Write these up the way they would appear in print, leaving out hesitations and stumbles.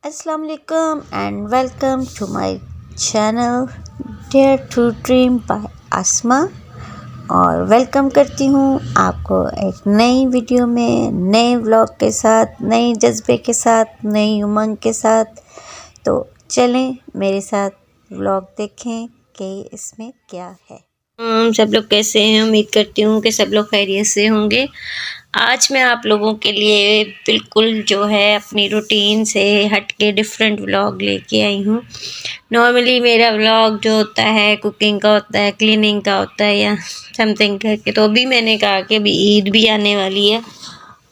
Assalamu alaikum and welcome to my channel Dare to Dream by आसमा। और welcome करती हूँ आपको एक नई वीडियो में, नए व्लॉग के साथ, नए जज्बे के साथ, नई उमंग के साथ। तो चलें मेरे साथ व्लॉग देखें कि इसमें क्या है। सब लोग कैसे हैं? उम्मीद करती हूँ कि सब लोग खैरियत से होंगे। आज मैं आप लोगों के लिए बिल्कुल जो है अपनी रूटीन से हट के डिफरेंट व्लॉग लेके आई हूँ। नॉर्मली मेरा व्लॉग जो होता है कुकिंग का होता है, क्लीनिंग का होता है या समथिंग करके। तो अभी मैंने कहा कि अभी ईद भी आने वाली है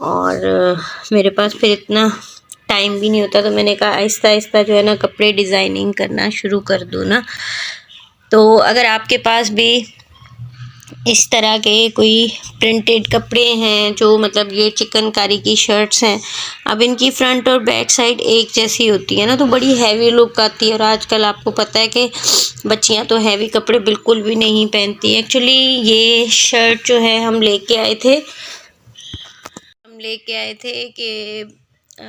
और मेरे पास फिर इतना टाइम भी नहीं होता, तो मैंने कहा आहिस्ता आहिस्ता जो है ना कपड़े डिज़ाइनिंग करना शुरू कर दूँ ना। तो अगर आपके पास भी इस तरह के कोई प्रिंटेड कपड़े हैं, जो मतलब ये चिकनकारी की शर्ट्स हैं, अब इनकी फ्रंट और बैक साइड एक जैसी होती है ना, तो बड़ी हैवी लुक आती है। और आजकल आपको पता है कि बच्चियां तो हैवी कपड़े बिल्कुल भी नहीं पहनती। एक्चुअली ये शर्ट जो है हम लेके आए थे कि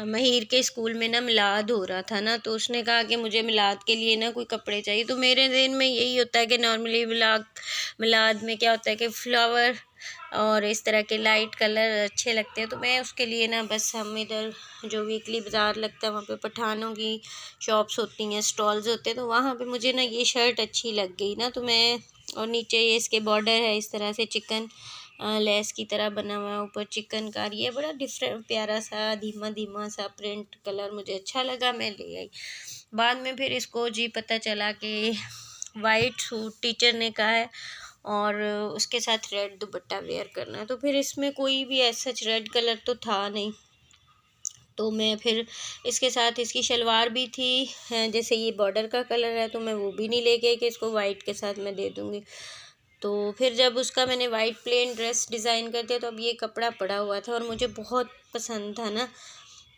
महिर के स्कूल में ना मिलाद हो रहा था ना, तो उसने कहा कि मुझे मिलाद के लिए ना कोई कपड़े चाहिए। तो मेरे दिन में यही होता है कि नॉर्मली मिलाद में क्या होता है कि फ्लावर और इस तरह के लाइट कलर अच्छे लगते हैं। तो मैं उसके लिए ना बस हम इधर जो वीकली बाज़ार लगता है वहाँ पे पठानों की शॉप्स होती हैं, स्टॉल्स होते हैं, तो वहाँ पे मुझे ना ये शर्ट अच्छी लग गई ना। तो मैं, और नीचे ये इसके बॉर्डर है इस तरह से चिकन लेस की तरह बना हुआ है, ऊपर चिकनकारी है, बड़ा डिफरेंट प्यारा सा धीमा धीमा सा प्रिंट कलर मुझे अच्छा लगा, मैं ले आई। बाद में फिर इसको जी पता चला कि वाइट सूट टीचर ने कहा है और उसके साथ रेड दुपट्टा वेयर करना है। तो फिर इसमें कोई भी ऐसा रेड कलर तो था नहीं, तो मैं फिर इसके साथ इसकी शलवार भी थी, जैसे ये बॉर्डर का कलर है, तो मैं वो भी नहीं लेके कि इसको वाइट के साथ मैं दे दूँगी। तो फिर जब उसका मैंने वाइट प्लेन ड्रेस डिज़ाइन कर दिया, तो अब ये कपड़ा पड़ा हुआ था और मुझे बहुत पसंद था ना।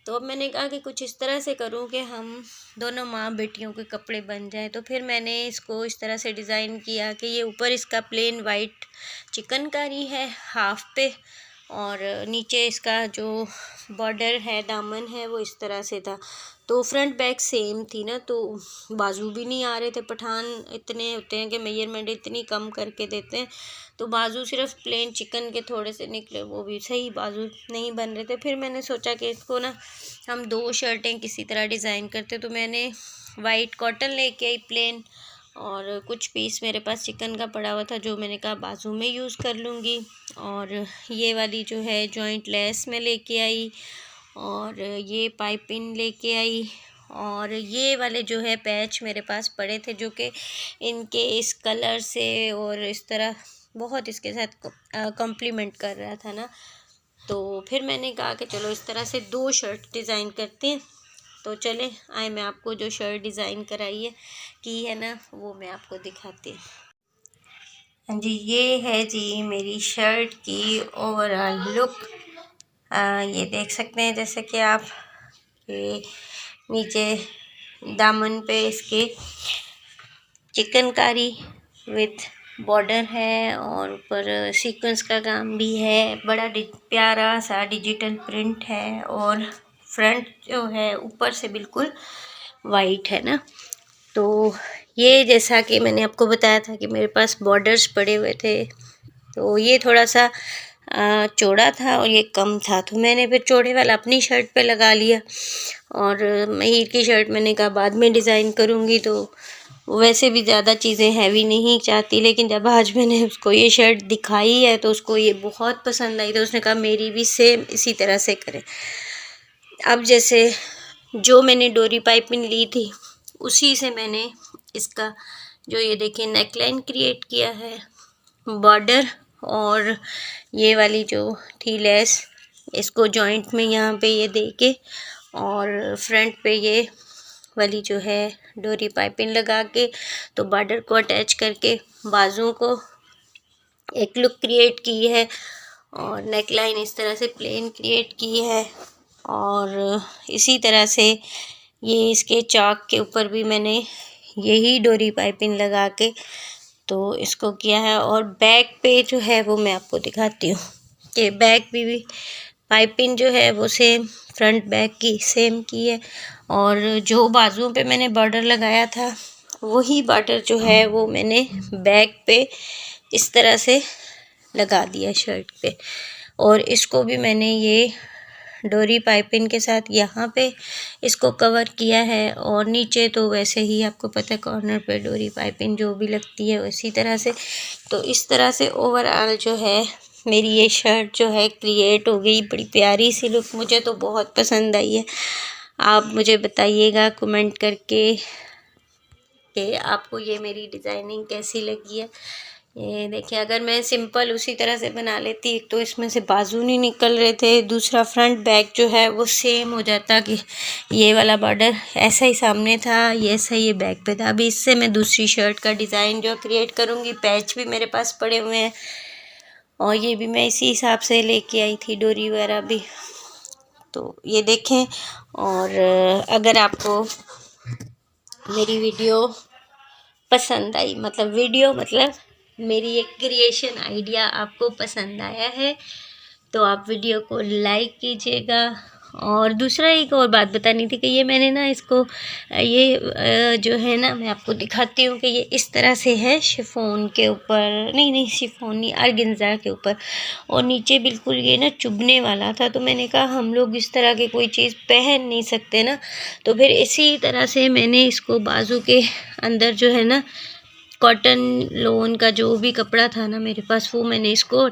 तो अब मैंने कहा कि कुछ इस तरह से करूं कि हम दोनों माँ बेटियों के कपड़े बन जाएं। तो फिर मैंने इसको इस तरह से डिज़ाइन किया कि ये ऊपर इसका प्लेन वाइट चिकनकारी है हाफ पे, और नीचे इसका जो बॉर्डर है, दामन है, वो इस तरह से था। तो फ्रंट बैक सेम थी ना, तो बाजू भी नहीं आ रहे थे। पठान इतने होते हैं कि मेजरमेंट इतनी कम करके देते हैं, तो बाजू सिर्फ प्लेन चिकन के थोड़े से निकले, वो भी सही बाजू नहीं बन रहे थे। फिर मैंने सोचा कि इसको ना हम दो शर्टें किसी तरह डिज़ाइन करते। तो मैंने वाइट कॉटन लेके आई प्लेन, और कुछ पीस मेरे पास चिकन का पड़ा हुआ था जो मैंने कहा बाजू में यूज़ कर लूँगी। और ये वाली जो है जॉइंट लेस में लेके आई, और ये पाइपिंग लेके आई, और ये वाले जो है पैच मेरे पास पड़े थे जो कि इनके इस कलर से और इस तरह बहुत इसके साथ कॉम्प्लीमेंट कर रहा था ना। तो फिर मैंने कहा कि चलो इस तरह से दो शर्ट डिज़ाइन करते हैं। तो चले आए, मैं आपको जो शर्ट डिज़ाइन कराई है की है ना, वो मैं आपको दिखाती हूँ। हाँ जी, ये है जी मेरी शर्ट की ओवरऑल लुक। ये देख सकते हैं जैसे कि आप, ये नीचे दामन पे इसके चिकनकारी विथ बॉर्डर है, और ऊपर सीक्वेंस का काम भी है, बड़ा प्यारा सा डिजिटल प्रिंट है, और फ्रंट जो है ऊपर से बिल्कुल वाइट है ना। तो ये जैसा कि मैंने आपको बताया था कि मेरे पास बॉर्डर्स पड़े हुए थे, तो ये थोड़ा सा चौड़ा था और ये कम था, तो मैंने फिर चौड़े वाला अपनी शर्ट पे लगा लिया। और महिर की शर्ट मैंने कहा बाद में डिज़ाइन करूँगी, तो वैसे भी ज़्यादा चीज़ें हैवी नहीं चाहती। लेकिन जब आज मैंने उसको ये शर्ट दिखाई है तो उसको ये बहुत पसंद आई, तो उसने कहा मेरी भी सेम इसी तरह से करें। अब जैसे जो मैंने डोरी पाइपिंग ली थी उसी से मैंने इसका जो ये देखिए नेकलाइन क्रिएट किया है, बॉर्डर और ये वाली जो थी लेस, इसको जॉइंट में यहाँ पे ये दे के, और फ्रंट पे ये वाली जो है डोरी पाइपिंग लगा के, तो बॉर्डर को अटैच करके बाजुओं को एक लुक क्रिएट की है, और नेकलाइन इस तरह से प्लेन क्रिएट की है। और इसी तरह से ये इसके चाक के ऊपर भी मैंने यही डोरी पाइपिंग लगा के तो इसको किया है। और बैक पे जो है वो मैं आपको दिखाती हूँ कि बैक भी पाइपिंग जो है वो सेम फ्रंट बैक की सेम की है, और जो बाजुओं पे मैंने बॉर्डर लगाया था वही बॉर्डर जो है वो मैंने बैक पे इस तरह से लगा दिया शर्ट पे। और इसको भी मैंने ये डोरी पाइपिंग के साथ यहाँ पे इसको कवर किया है, और नीचे तो वैसे ही आपको पता है कॉर्नर पे डोरी पाइपिंग जो भी लगती है उसी तरह से। तो इस तरह से ओवरऑल जो है मेरी ये शर्ट जो है क्रिएट हो गई, बड़ी प्यारी सी लुक, मुझे तो बहुत पसंद आई है। आप मुझे बताइएगा कमेंट करके कि आपको ये मेरी डिज़ाइनिंग कैसी लगी है। ये देखिए, अगर मैं सिंपल उसी तरह से बना लेती तो इसमें से बाजू नहीं निकल रहे थे, दूसरा फ्रंट बैक जो है वो सेम हो जाता कि ये वाला बॉर्डर ऐसा ही सामने था, ये ऐसा ये बैक पे था। अभी इससे मैं दूसरी शर्ट का डिज़ाइन जो क्रिएट करूँगी। पैच भी मेरे पास पड़े हुए हैं और ये भी मैं इसी हिसाब से लेके आई थी, डोरी वगैरह भी। तो ये देखें, और अगर आपको मेरी वीडियो पसंद आई, मतलब मेरी एक क्रिएशन आइडिया आपको पसंद आया है, तो आप वीडियो को लाइक कीजिएगा। और दूसरा एक और बात बतानी थी कि ये मैंने ना इसको ये जो है ना, मैं आपको दिखाती हूँ कि ये इस तरह से है शिफॉन के ऊपर, नहीं शिफॉन नहीं, ऑर्गेन्जा के ऊपर, और नीचे बिल्कुल ये ना चुभने वाला था। तो मैंने कहा हम लोग इस तरह की कोई चीज़ पहन नहीं सकते ना, तो फिर इसी तरह से मैंने इसको बाजू के अंदर जो है ना कॉटन लोन का जो भी कपड़ा था ना मेरे पास, वो मैंने इसको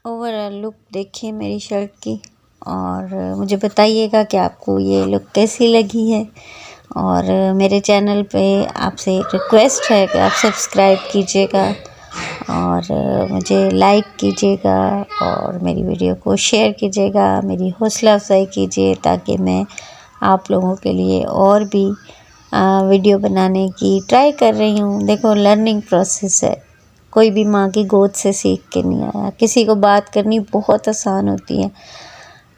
ओवरऑल लुक देखिए मेरी शर्ट की, और मुझे बताइएगा कि आपको ये लुक कैसी लगी है। और मेरे चैनल पे आपसे एक रिक्वेस्ट है कि आप सब्सक्राइब कीजिएगा और मुझे लाइक कीजिएगा और मेरी वीडियो को शेयर कीजिएगा, मेरी हौसला अफजाई कीजिए ताकि मैं आप लोगों के लिए और भी वीडियो बनाने की ट्राई कर रही हूँ। देखो, लर्निंग प्रोसेस है, कोई भी माँ की गोद से सीख के नहीं आया। किसी को बात करनी बहुत आसान होती है।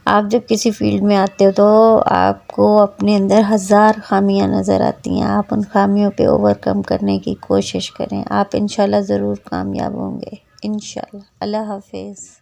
आप जब किसी फील्ड में आते हो तो आपको अपने अंदर 1000 खामियां नज़र आती हैं। आप उन खामियों पे ओवरकम करने की कोशिश करें, आप इंशाल्लाह ज़रूर कामयाब होंगे, इंशाल्लाह। अल्लाह हाफिज़।